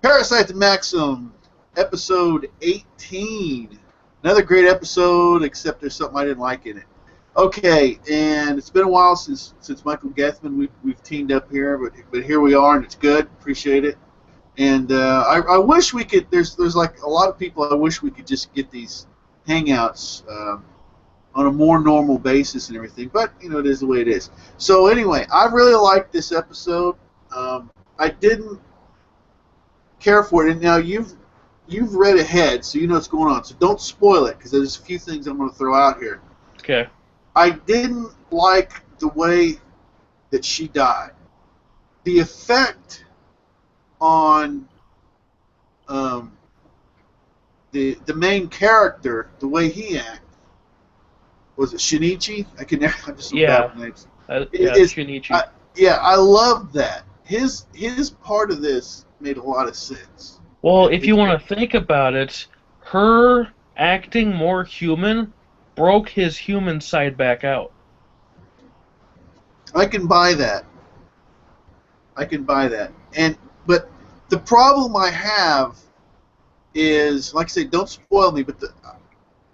Parasyte the Maxim, episode 18. Another great episode, except there's something I didn't like in it. Okay, and it's been a while since Michael Gethman we've teamed up here, but here we are, and it's good. Appreciate it. And I wish we could. There's like a lot of people. I wish we could just get these hangouts on a more normal basis and everything. But you know, it is the way it is. So anyway, I really liked this episode. I didn't care for it, and now you've read ahead, so you know what's going on. So don't spoil it, because there's a few things I'm going to throw out here. Okay. I didn't like the way that she died. The effect on the main character, the way he acted, was it Shinichi? I'm just so bad with names. Shinichi. I loved that. His part of this made a lot of sense. Well, if you want to think about it, her acting more human broke his human side back out. I can buy that. But the problem I have is, like I say, don't spoil me, but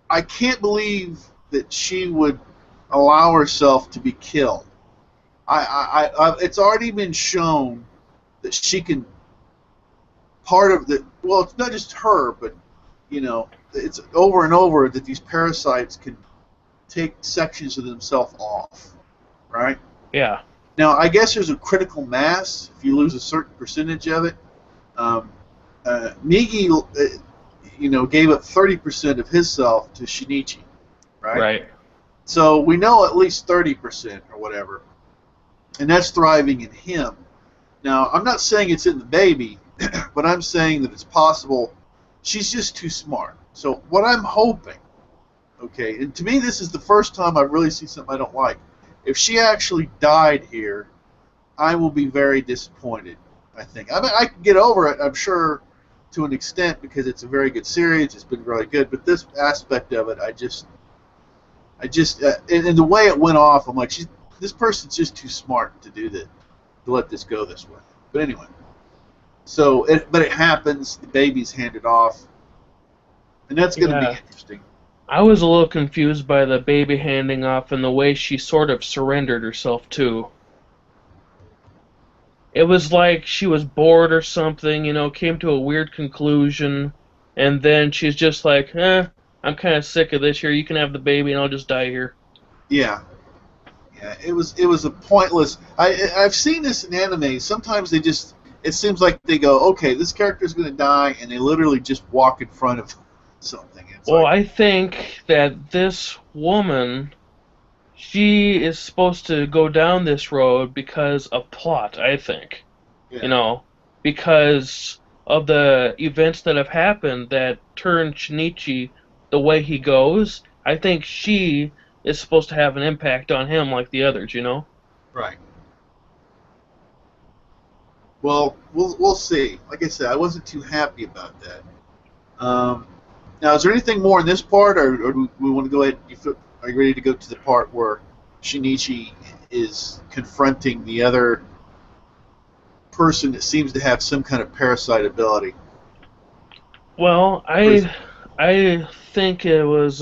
I can't believe that she would allow herself to be killed. It's already been shown that she can. Part of the, well, it's not just her, but you know, it's over and over that these parasites can take sections of themselves off, right? Yeah. Now, I guess there's a critical mass if you lose a certain percentage of it. Migi, gave up 30% of his self to Shinichi, right? Right. So we know at least 30% or whatever, and that's thriving in him. Now, I'm not saying it's in the baby, but I'm saying that it's possible. She's just too smart. So what I'm hoping, okay, and to me this is the first time I've really seen something I don't like. If she actually died here, I will be very disappointed, I think. I mean, I can get over it, I'm sure, to an extent, because it's a very good series. It's been really good. But this aspect of it, and the way it went off, I'm like, this person's just too smart to do that, to let this go this way. But anyway. So, but it happens. The baby's handed off, and that's going to be interesting. I was a little confused by the baby handing off and the way she sort of surrendered herself too. It was like she was bored or something, came to a weird conclusion, and then she's just like, I'm kind of sick of this here. You can have the baby, and I'll just die here. Yeah. It was a pointless. I've seen this in anime. Sometimes they just. It seems like they go, okay, this character's going to die, and they literally just walk in front of something. I think that this woman, she is supposed to go down this road because of plot, I think. Yeah. Because of the events that have happened that turned Shinichi the way he goes. I think she is supposed to have an impact on him like the others, Right. Well, we'll see. Like I said, I wasn't too happy about that. Now, is there anything more in this part, or do we want to go ahead? Are you ready to go to the part where Shinichi is confronting the other person that seems to have some kind of parasite ability? Well, I think it was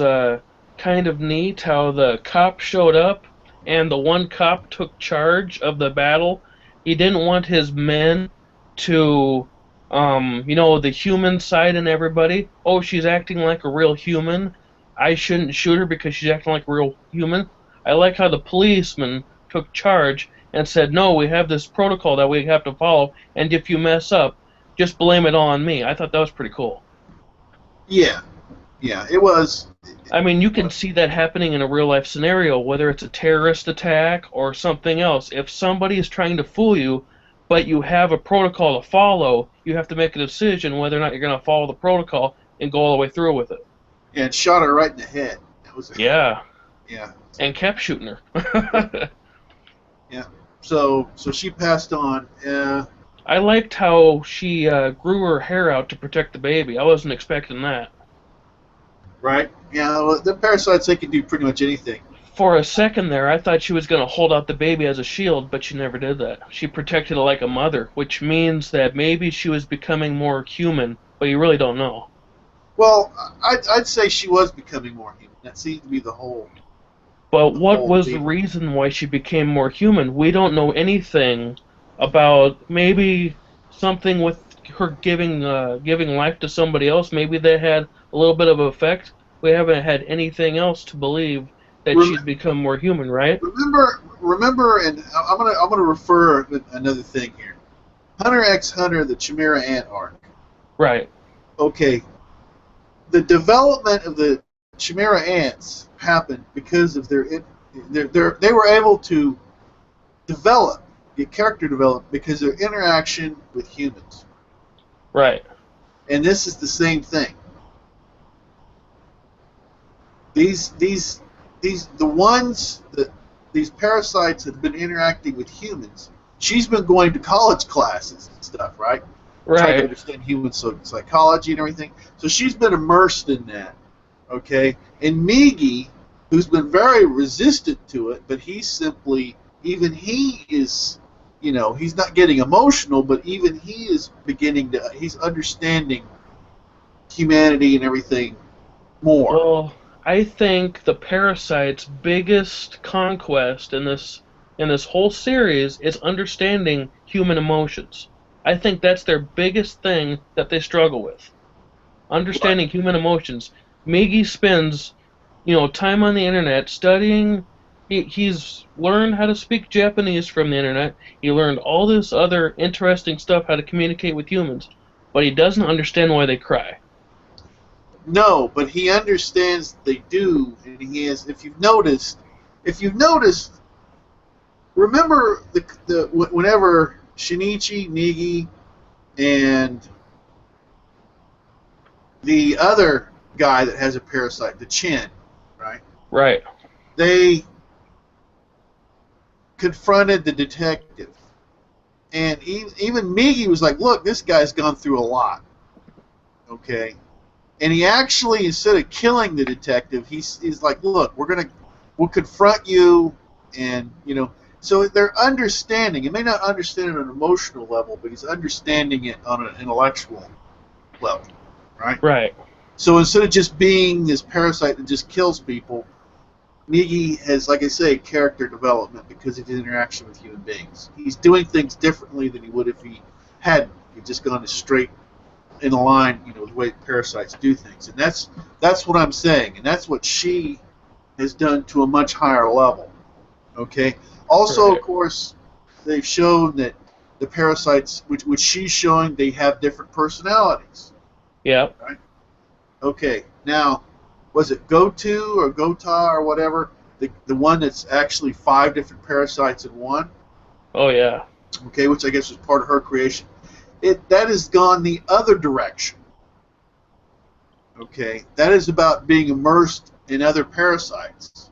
kind of neat how the cop showed up, and the one cop took charge of the battle. He didn't want his men to, the human side in everybody. Oh, she's acting like a real human. I shouldn't shoot her because she's acting like a real human. I like how the policeman took charge and said, no, we have this protocol that we have to follow, and if you mess up, just blame it on me. I thought that was pretty cool. Yeah, it was. I mean, you can see that happening in a real-life scenario, whether it's a terrorist attack or something else. If somebody is trying to fool you, but you have a protocol to follow, you have to make a decision whether or not you're going to follow the protocol and go all the way through with it. Yeah, and shot her right in the head. Yeah. Yeah. And kept shooting her. Yeah. So she passed on. I liked how she grew her hair out to protect the baby. I wasn't expecting that. Right? Yeah, well, the parasites, they can do pretty much anything. For a second there, I thought she was going to hold out the baby as a shield, but she never did that. She protected it like a mother, which means that maybe she was becoming more human, but you really don't know. Well, I'd say she was becoming more human. That seems to be But the what whole was the theme. reason why she became more human? We don't know anything about maybe something with her giving life to somebody else. Maybe they had a little bit of effect. We haven't had anything else to believe that she's Rem- become more human, right? remember, and I'm gonna refer another thing here. Hunter x Hunter, the Chimera Ant arc. Right. Okay, the development of the Chimera ants happened because of they were able to develop, get character developed because of their interaction with humans. Right. And this is the same thing. The ones that these parasites have been interacting with humans. She's been going to college classes and stuff, right? Trying to Right. understand human psychology and everything. So she's been immersed in that. Okay, and Migi, who's been very resistant to it, but he's simply, even he is, he's not getting emotional, but even he is he's understanding humanity and everything more. Well, I think the Parasite's biggest conquest in this whole series is understanding human emotions. I think that's their biggest thing that they struggle with. Right. Understanding human emotions. Migi spends, time on the internet studying. He's learned how to speak Japanese from the internet. He learned all this other interesting stuff how to communicate with humans, but he doesn't understand why they cry. No, but he understands they do, and he has. If you've noticed, remember whenever Shinichi, Migi, and the other guy that has a parasite, the Chin, right? Right. They confronted the detective, and even Migi was like, "Look, this guy's gone through a lot." Okay, and he actually, instead of killing the detective, he's like, "Look, we'll confront you," and so they're understanding. He may not understand it on an emotional level, but he's understanding it on an intellectual level, right? Right. So instead of just being this parasite that just kills people, Migi has, like I say, character development because of his interaction with human beings. He's doing things differently than he would if he hadn't. He'd just gone straight in a line, the way parasites do things. And that's what I'm saying. And that's what she has done to a much higher level. Okay? Also, of Right. course, they've shown that the parasites, which she's showing, they have different personalities. Yep. Right? Okay, now, was it Gotu or Gota or whatever? The one that's actually 5 different parasites in one? Oh yeah. Okay, which I guess was part of her creation. That has gone the other direction. Okay, that is about being immersed in other parasites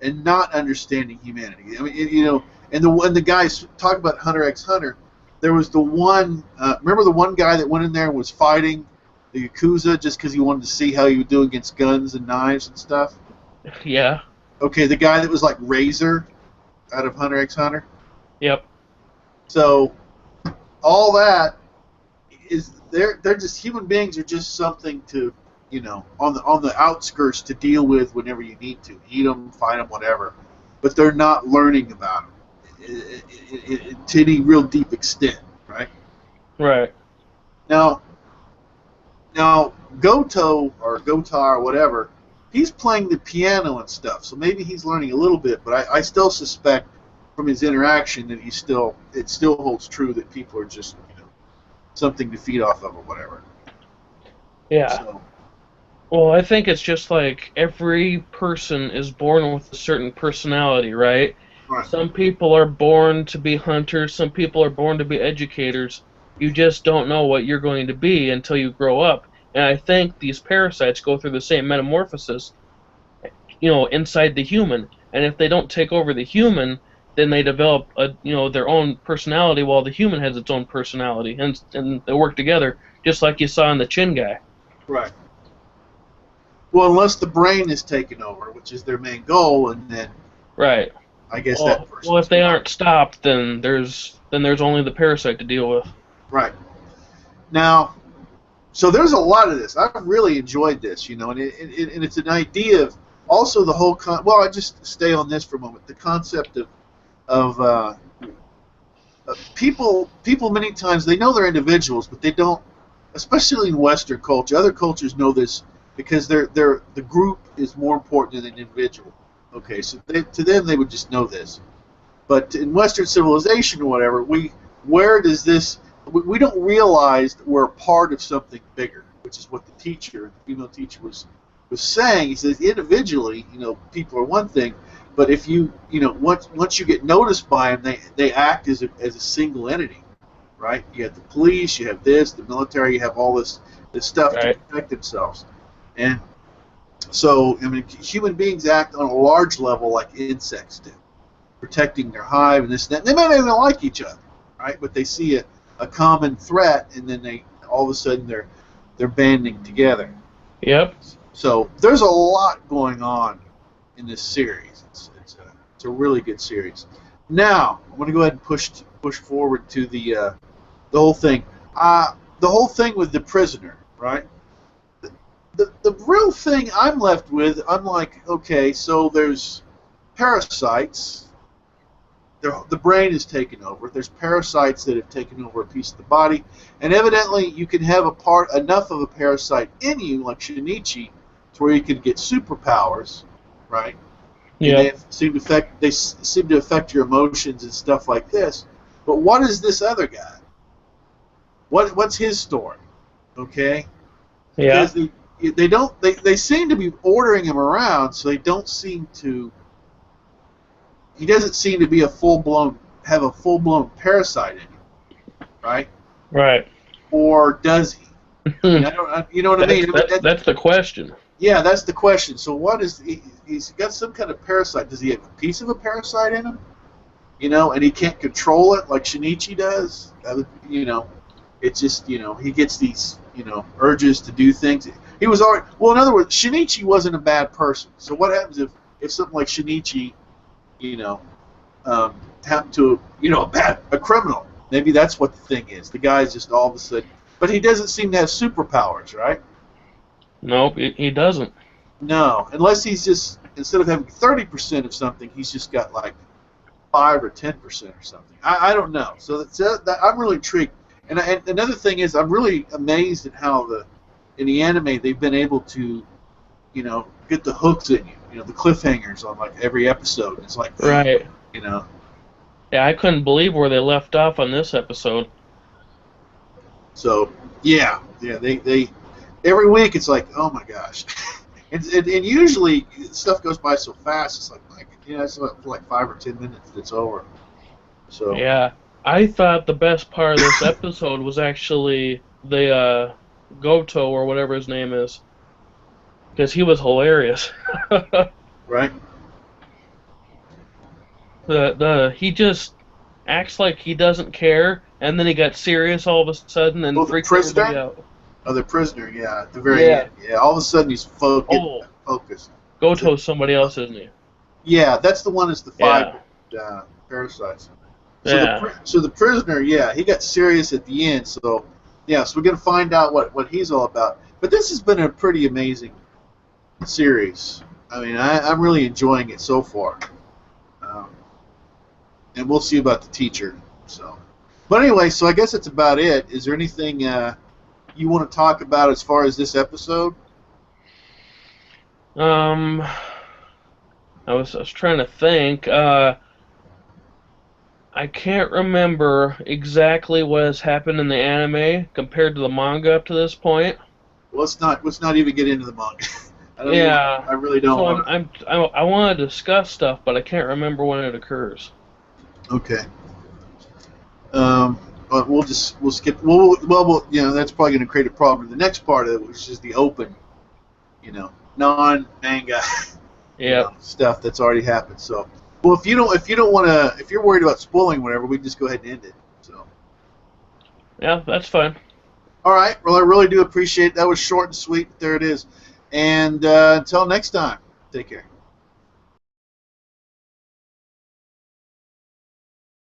and not understanding humanity. I mean, and the guys talk about Hunter x Hunter. There was the one. Remember the one guy that went in there and was fighting the Yakuza just because he wanted to see how he would do against guns and knives and stuff. Yeah. Okay, the guy that was like Razor out of Hunter x Hunter. Yep. So all that is they're just human beings are just something to on the outskirts to deal with whenever you need to eat them, fight them, whatever. But they're not learning about them to any real deep extent, right? Right. Now Goto or Gota or whatever, he's playing the piano and stuff, so maybe he's learning a little bit. But I still suspect from his interaction that it still holds true that people are just something to feed off of or whatever. Yeah. So Well, I think it's just like every person is born with a certain personality, right? right, Some people are born to be hunters, some people are born to be educators. You just don't know what you're going to be until you grow up. And I think these parasites go through the same metamorphosis, inside the human. And if they don't take over the human, then they develop their own personality while the human has its own personality, and they work together, just like you saw in the Chin guy. right. Well, unless the brain is taken over, which is their main goal, and then Right. I guess that Well, person's if they gone. aren't stopped, then there's only the parasite to deal with. Right. Now, so there's a lot of this. I've really enjoyed this, you know, and it's an idea of also the whole well, I just stay on this for a moment. The concept of people many times they know they're individuals, but they don't, especially in Western culture. Other cultures know this because the group is more important than the individual. Okay, so to them they would just know this. But in Western civilization or whatever, where does this? We don't realize that we're a part of something bigger, which is what the female teacher, was saying. He says individually, you know, people are one thing, but if once you get noticed by them, they act as a single entity, right? You have the police, you have the military, you have all this stuff to Right. protect themselves, and so I mean, human beings act on a large level like insects do, protecting their hive and this and that. They may not even like each other, right? But they see a common threat, and then they all of a sudden they're banding together. Yep. So there's a lot going on in this series. It's a really good series. Now I'm going to go ahead and push forward to the whole thing. The whole thing with the prisoner, right? The real thing I'm left with, I'm like, okay, so there's parasites. The brain is taken over. There's parasites that have taken over a piece of the body, and evidently you can have enough of a parasite in you, like Shinichi, to where you can get superpowers, right? And Yep. they seem to affect your emotions and stuff like this. But what is this other guy? What's his story? Okay, Yeah. because they seem to be ordering him around, so they don't seem to. He doesn't seem to be have a full blown parasite in him, right? Right. Or does he? I mean, you know what I mean? That's the question. Yeah, that's the question. So what is he's got some kind of parasite? Does he have a piece of a parasite in him? You know, and he can't control it like Shinichi does. You know, it's just he gets these urges to do things. He was already in other words, Shinichi wasn't a bad person. So what happens if something like Shinichi happen to a criminal? Maybe that's what the thing is. The guy's just all of a sudden, but he doesn't seem to have superpowers, right? Nope, he doesn't. No, unless he's just instead of having 30% of something, he's just got like 5 or 10% or something. I don't know. So I'm really intrigued. And another thing is, I'm really amazed at how in the anime they've been able to, get the hooks in you. The cliffhangers on like every episode. It's like, Right. you know. Yeah, I couldn't believe where they left off on this episode. So yeah. They every week it's like, oh my gosh, and usually stuff goes by so fast. It's like it's like 5 or 10 minutes. It's over. So Yeah, I thought the best part of this episode was actually the Goto or whatever his name is, because he was hilarious. right. He just acts like he doesn't care, and then he got serious all of a sudden and Oh, the freaked everybody prisoner. out. Oh, the prisoner. Yeah, at the very end. Yeah, all of a sudden he's focused. Goto's somebody else, isn't he? Yeah, that's the one. That's the 5 Yeah. parasites. So Yeah. the prisoner, yeah, he got serious at the end. So yeah, so we're gonna find out what he's all about. But this has been a pretty amazing series. I mean, I'm really enjoying it so far. And we'll see about the teacher. So, but anyway, so I guess that's about it. Is there anything you want to talk about as far as this episode? I was trying to think. I can't remember exactly what has happened in the anime compared to the manga up to this point. Well, let's not even get into the manga. I really don't So want I want to discuss stuff, but I can't remember when it occurs. Okay. But we'll skip. Well, that's probably going to create a problem in the next part of it, which is the open, non-manga, stuff that's already happened. So, well, if you don't want to, if you're worried about spoiling whatever, we can just go ahead and end it. So. Yeah, that's fine. All right. Well, I really do appreciate it. That was short and sweet, but there it is. And until next time, take care.